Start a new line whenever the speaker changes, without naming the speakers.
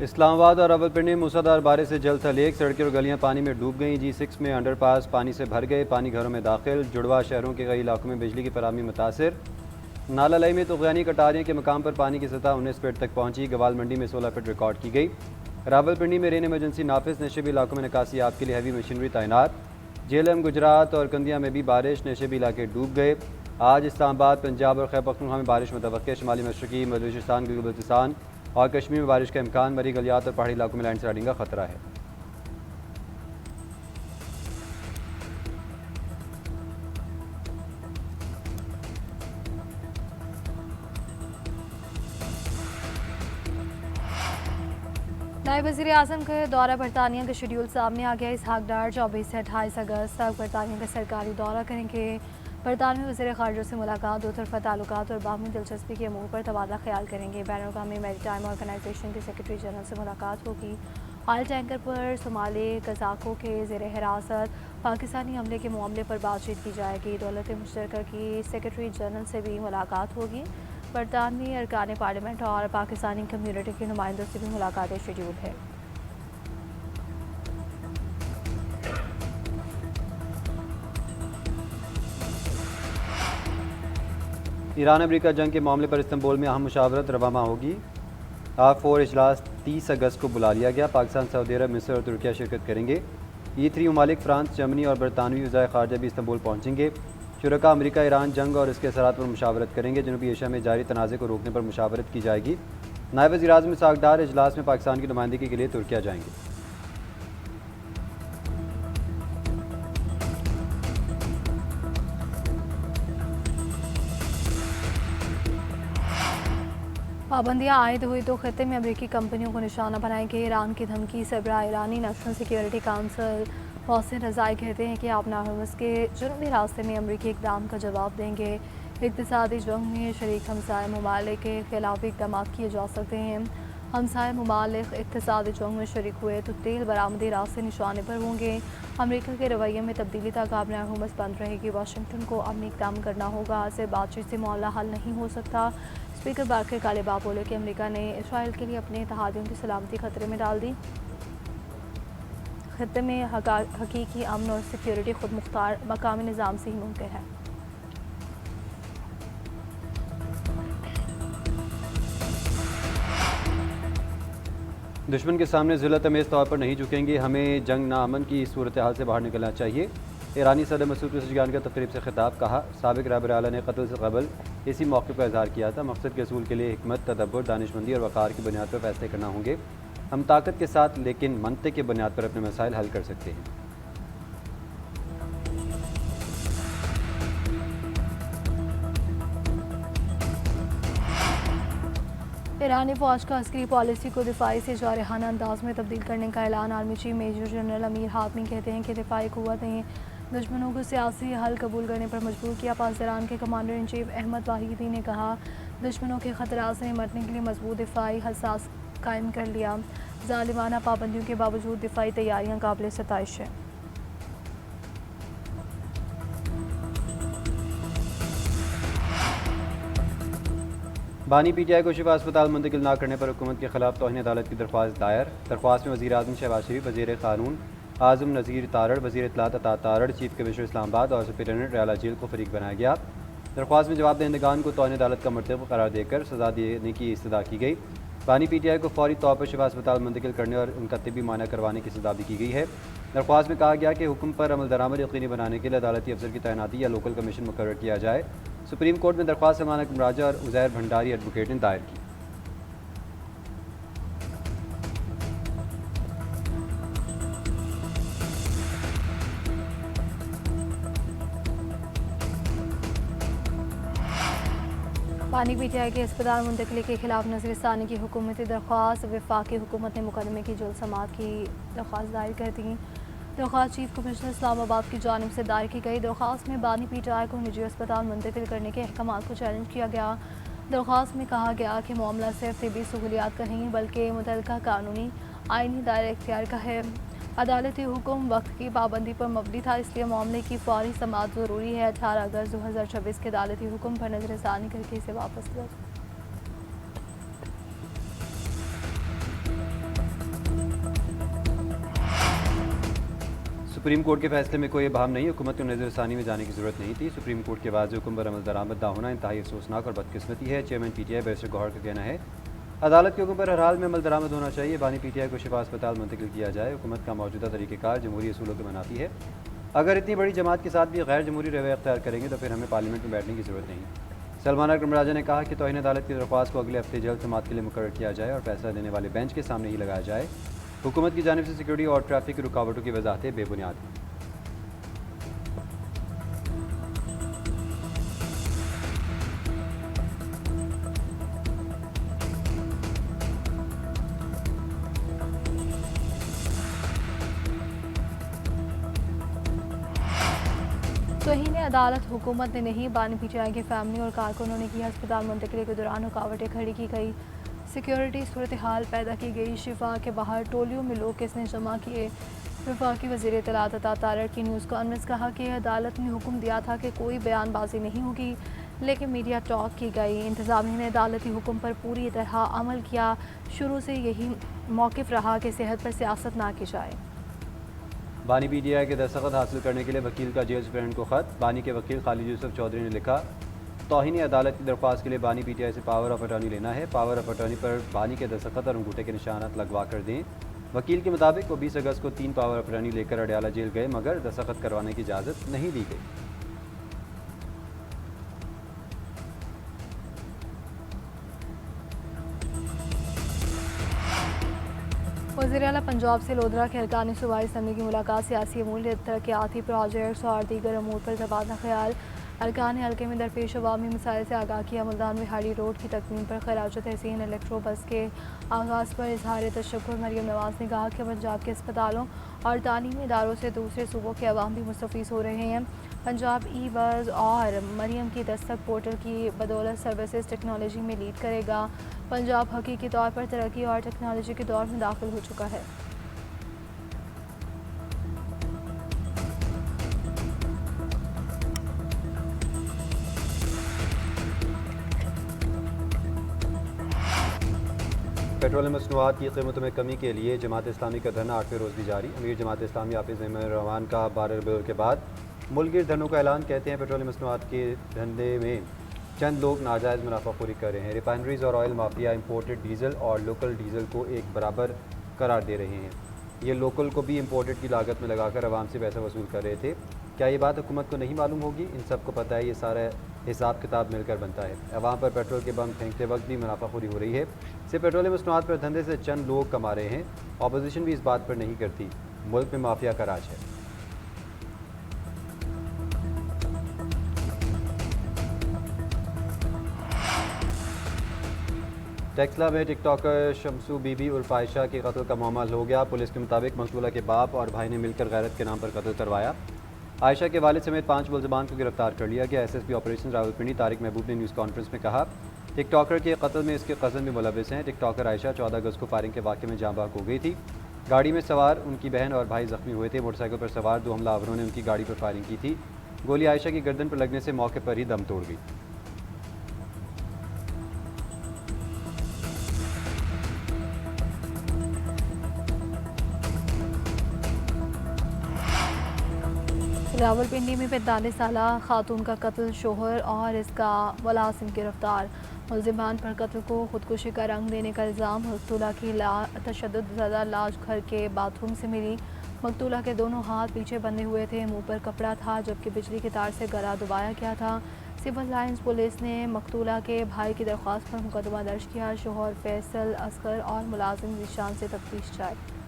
इस्लामाबाद और रावलपिंडी में मूसलाधार बारिश से जल था लेक, सड़कें और गलियां पानी में डूब गईं। G6 में अंडरपास पानी से भर गए, पानी घरों में दाखिल। जुड़वा शहरों के कई इलाकों में बिजली की फराहमी मुतासिर। नाला लाई में तुगयानी कटारियों के मकाम पर पानी की सतह 19 फीट तक पहुंची। गवाल मंडी में 16 फीट रिकॉर्ड की गई। रावलपिंडी में रेन इमरजेंसी नाफिज, नशेबी इलाकों में निकासी आप के लिए हैवी मशीनरी तैनात। JLM गुजरात और कंदिया में भी बारिश, नशेबी इलाके डूब गए। आज इस्लामाबाद, पंजाब और खैबर पख्तूनख्वा में बारिश मुतवक्किल। शुमाली मशरकी, बलूचिस्तान, गिलगित-बल्तिस्तान और कश्मीर में बारिश का इम्कान। मरी गलियात और पहाड़ी इलाकों में लैंडस्लाइडिंग का खतरा है।
नायब वज़ीर आज़म का दौरा बरतानिया का शेड्यूल सामने आ गया। इसहाक डार 24 से 28 अगस्त तक बरतानिया का सरकारी दौरा करेंगे। बरतानवी वज़ीर ख़ारजा से मुलाकात, दो तरफ़ा ताल्लुकात और बाहमी दिलचस्पी के अमूर पर तबादला ख्याल करेंगे। बैनुल-अक़वामी मैरीटाइम ऑर्गेनाइजेशन के सेक्रेटरी जनरल से मुलाकात होगी। ऑयल टैंकर पर सोमाली कज़ाकों के ज़ेर हिरासत पाकिस्तानी हमले के मामले पर बातचीत की जाएगी। दौलत मुश्तरका की सेक्रेटरी जनरल से भी मुलाकात होगी। बरतानवी अरकान पार्लियामेंट और पाकिस्तानी कम्यूनिटी के नुमाइंदों से भी मुलाकातें शेड्यूल है।
ईरान अमेरिका जंग के मामले पर इस्तांबुल में अहम मुशावरत रवाना होगी। R4 इजलास 30 अगस्त को बुला लिया गया। पाकिस्तान, सऊदी अरब, मिस्र और तुर्किया शिरकत करेंगे। E3 ममालिक फ्रांस, जर्मनी और बरतानवी वज़ाए ख़ारजा भी इस्तांबुल पहुँचेंगे। शुरका अमेरिका ईरान जंग और इसके असरात पर मुशावरत करेंगे। जनूबी एशिया में जारी तनाज़े को रोकने पर मुशावरत की जाएगी। नायब वज़ीर आज़म इसहाक डार इजलास में पाकिस्तान की नुमाइंदगी के लिए तुर्किया जाएंगे।
पाबंदियाँ आयद हुई तो खत्े में अमरीकी कंपनियों को निशाना बनाएंगे। ईरान की धमकी। सरबराह ईरानी नेशनल सिक्योरिटी काउंसिल मोहसिन रज़ाई कहते हैं कि आप नाहरमस के जुनूबी रास्ते में अमरीकी इक़दाम का जवाब देंगे। इक़्तिसादी जंग में शरीक हमसाय ममालिक के खिलाफ इक़दाम किए जा सकते हैं। हमसाय ममालिक इक़्तिसादी जंग में शरीक हुए तो तेल बरामदी रास्ते निशाने पर होंगे। अमरीका के रवैये में तब्दीली तक आप नाहरमस बंद रहेगी। वाशिंगटन को अमनी इक़दाम करना होगा। सिर्फ बातचीत से मामला हल नहीं हो सकता। स्पीकर बाकर कालिबाफ बोले कि अमेरिका ने इसराइल के लिए अपने इत्तेहादियों की सलामती खतरे में डाल दी। खत्े में हकीकी अमन और सिक्योरिटी खुद मुख्तार मकामी निज़ाम से ही मुमकिन है।
दुश्मन के सामने ज़िल्लत अमेज़ तौर पर नहीं झुकेंगे। हमें जंग नाअमन की सूरत हाल से बाहर निकलना चाहिए। ईरानी सदर मसूद पेज़ेश्कियान का तकरीब से खिताब। कहा, साबिक़ रहबर आला ने कत्ल से कबल इसी मौक़िफ़ का इज़हार किया था। मकसद के असूल के लिए हिकमत, तदब्बुर, दानिशमंदी और वक़ार की बुनियाद पर फ़ैसले करना होंगे। हम ताकत के साथ लेकिन मंतिक़ की बुनियाद पर अपने मसाइल हल कर सकते हैं।
ईरानी फ़ौज का अस्करी पॉलिसी को दिफाई से जारहाना अंदाज में तब्दील करने का ऐलान। Army chief major general Amir Hatami कहते हैं कि दिफाई क़ुव्वत ने दुश्मनों को सियासी हल कबूल करने पर मजबूर किया। पाकिस्तान के commander in chief Ahmad Wahidi ने कहा, दुश्मनों के खतरात से निपटने के लिए मजबूत दिफाई हसास कायम कर लिया। जालिमाना पाबंदियों के बावजूद दिफाई तैयारियाँ काबिल सताइश है।
बानी PTI को शिफा अस्पताल मुंतकिल न करने पर हुकूमत के खिलाफ तौहीन अदालत की दरख्वास्त दायर। दरख्वास्त में वज़ीर आज़म शहबाज शरीफ, वज़ीर क़ानून आज़म नज़ीर तारड़, वज़ीर इत्तलात अता तारड़, चीफ कमिश्नर इस्लामाबाद और सुपरिटेंडेंट रियाला जेल को फरीक बनाया गया। दरख्वास्त में जवाब दहिंदगान को तौहीन अदालत का मरतबा करार देकर सज़ा देने की इस्तदा की गई। बानी PTI को फौरी तौर पर शिफा अस्पताल मुंतकिल करने और उनका तिब्बी माना करवाने की सज़ा भी की गई है। दरख्वास्त में कहा गया कि हुक्म पर अमल दरामद यकीनी बनाने के लिए अदालती अफसर की तैनाती या लोकल कमीशन मुकर्रर किया जाए। सुप्रीम कोर्ट में दरख्वास्त सलमान अकरम राजा और उज़ैर भंडारी एडवोकेट ने दायर की।
बानी PTI के अस्पताल मुंतकली के खिलाफ नज़रसानी की हुकूमती दरख्वास्त। वफाकी हुकूमत ने मुकदमे की जुल्द समाअत की दरख्वास्त दायर कर दी। दरख्वास्त चीफ कमिश्नर इस्लामाबाद की जानिब से दायर की गई। दरख्वास्त में बानी PTI को निजी अस्पताल मुंतकिल करने के अहकामात को चैलेंज किया गया। दरख्वास्त में कहा गया कि मामला सिर्फ तिब्बी सहूलियात का नहीं बल्कि मुतल्लिका कानूनी आइनी दायरा इख्तियार का है। अदालती हुक्म वक्त की पाबंदी पर मबनी था, इसलिए मामले की फौरी समाअत ज़रूरी है। 18 अगस्त 2026 के अदालती हुक्म पर नज़रसानी करके इसे वापस लिया।
सुप्रीम कोर्ट के फैसले में कोई इबाहम नहीं, हुकूमत को नज़रसानी में जाने की जरूरत नहीं थी। सुप्रीम कोर्ट के वाज़ेह हुक्म पर अमल दरामद ना होना इंतहाई अफसोसनाक और बदकिस्मती है। चेयरमैन PTI बैरिस्टर गौहर का कहना है अदालत के हुक्म पर हर हाल में अमल दरामद होना चाहिए। बानी PTI को शिफा अस्पताल मुंतकिल किया जाए। हुकूमत का मौजूदा तरीक़ेकार जमहूरी असूलों के मनाफी है। अगर इतनी बड़ी जमात के साथ भी गैर जमहूरी रवैया अख्तियार करेंगे तो फिर हमें पार्लियामेंट में बैठने की जरूरत नहीं। सलमान अकरम राजा ने कहा कि तौहीन अदालत की दरख्वास्त को अगले हफ्ते जल्द समाअत के लिए मुकर्रर किया जाए और फैसला देने वाले बेंच के सामने ही लगाया जाए। हुकूमत की जानिब से सिक्योरिटी और ट्रैफिक की रुकावटों की वजाहतें बेबुनियाद हैं।
तौहीन अदालत हुकूमत ने नहीं, बानी PTI की फैमिली और कारकुनों ने की अस्पताल मुंतकली के दौरान रुकावटें खड़ी की गई। सिक्योरिटी सूरत हाल पैदा की गई। शिफा के बाहर टोलियों में लोग किसने जमा किए। वफाकी वज़ीर इत्तलात अता तारड़ की न्यूज़ कॉन्फ्रेंस कहा कि अदालत ने हुक्म दिया था कि कोई बयानबाजी नहीं होगी, लेकिन मीडिया टॉक की गई। इंतज़ामिया ने अदालती हुक्म पर पूरी तरह अमल किया। शुरू से यही मौक़िफ़ रहा कि सेहत पर सियासत ना की जाए।
बानी PTI के दस्तखत हासिल करने के लिए वकील का जेल सुप्रीटेंडेंट को ख़त। बानी के वकील खालिद यूसुफ चौधरी ने लिखा तौहीन अदालत की दरख्वास्त के लिए बानी PTI से पावर ऑफ अटॉर्नी लेना है। पावर ऑफ अटॉर्नी पर बानी के दस्तखत और अंगूठे के निशानात लगवा कर दें। वकील के मुताबिक वो 20 अगस्त को 3 पावर ऑफ अटॉर्नी लेकर अडयाला जेल गए, मगर दस्तखत करवाने की इजाज़त नहीं दी गई।
वज़ीर आला पंजाब से लोधरा के अरकान सूबाई असम्बली की मुलाकात। सियासी अमूल, तरक्याती प्रोजेक्ट्स और दीगर अमूर पर तबादला ख्याल। अरकान हल्के में दरपेश अवामी मसाइल से आगाह किया। मुल्तान में हाड़ी रोड की तकमील पर खराज तहसीन इलेक्ट्रो बस के आगाज़ पर इजहार तशक्कुर। मरियम नवाज़ ने कहा कि पंजाब के अस्पतालों और तालीमी इदारों से दूसरे सूबों के अवाम भी मुस्तफ़ीज़ हो रहे हैं। पंजाब ई-बस और मरियम की दस्तक पोर्टल की बदौलत सर्विसेज टेक्नोलॉजी में लीड करेगा। पंजाब हकीकी तौर पर तरक्की और टेक्नोलॉजी के दौर में दाखिल हो चुका है।
पेट्रोलियम मसनूआत की कीमतों में कमी के लिए जमात इस्लामी का धरना 8वें रोज़ भी जारी। अमीर जमात इस्लामी हाफिज़ अहमद रहमान का 12 रबीउल के बाद मुल्क धरनों का ऐलान। कहते हैं पेट्रोलियम मसनूआत के धंधे में चंद लोग नाजायज़ मुनाफाखोरी कर रहे हैं। रिफाइनरीज और ऑयल माफिया इंपोर्टेड डीजल और लोकल डीजल को एक बराबर करार दे रहे हैं। ये लोकल को भी इंपोर्टेड की लागत में लगाकर आवाम से पैसा वसूल कर रहे थे। क्या ये बात हुकूमत को नहीं मालूम होगी? इन सब को पता है, ये सारा हिसाब किताब मिलकर बनता है। अवाम पर पेट्रोल के बम फेंकते वक्त भी मुनाफाखोरी हो रही है। सिर्फ पेट्रोलियम मसनूआत पर धंधे से चंद लोग कमा रहे हैं। अपोजिशन भी इस बात पर नहीं करती। मुल्क में माफिया का राज है। टेक्सला में टिकटॉकर शमसू बीबी उर्फ आयशा के कत्ल का मामला हल हो गया। पुलिस के मुताबिक मकतूला के बाप और भाई ने मिलकर गैरत के नाम पर कत्ल करवाया। आयशा के वालिद समेत 5 मुलज़मान को गिरफ्तार कर लिया गया। SSP ऑपरेशन रावलपिंडी तारिक महबूब ने न्यूज़ कॉन्फ्रेंस में कहा टिकटॉकर के कत्ल में इसके कज़न भी मुलविस हैं। टिकटॉकर आयशा 14 अगस्त को फायरिंग के वाक़े में जाँ बहक हो गई थी। गाड़ी में सवार उनकी बहन और भाई ज़ख्मी हुए थे। मोटरसाइकिल पर सवार 2 हमलावरों ने उनकी गाड़ी पर फायरिंग की थी। गोली आयशा की गर्दन पर लगने से मौके पर ही दम तोड़ गई।
रावलपिंडी में 45 साला खातून का कत्ल, शोहर और इसका मुलाजिम गिरफ्तार। मुलजिमान पर कत्ल को खुदकुशी का रंग देने का इल्ज़ाम। मकतूला की तशद्दुद ज़दा लाश घर के बाथरूम से मिली। मकतूला के दोनों हाथ पीछे बंधे हुए थे, मुंह पर कपड़ा था, जबकि बिजली की तार से गला दबाया गया था। सिविल लाइन्स पुलिस ने मकतूला के भाई की दरख्वास्त पर मुकदमा दर्ज किया। शोहर फैसल, असगर और मुलाजिम ज़ीशान से तफ्तीश जारी।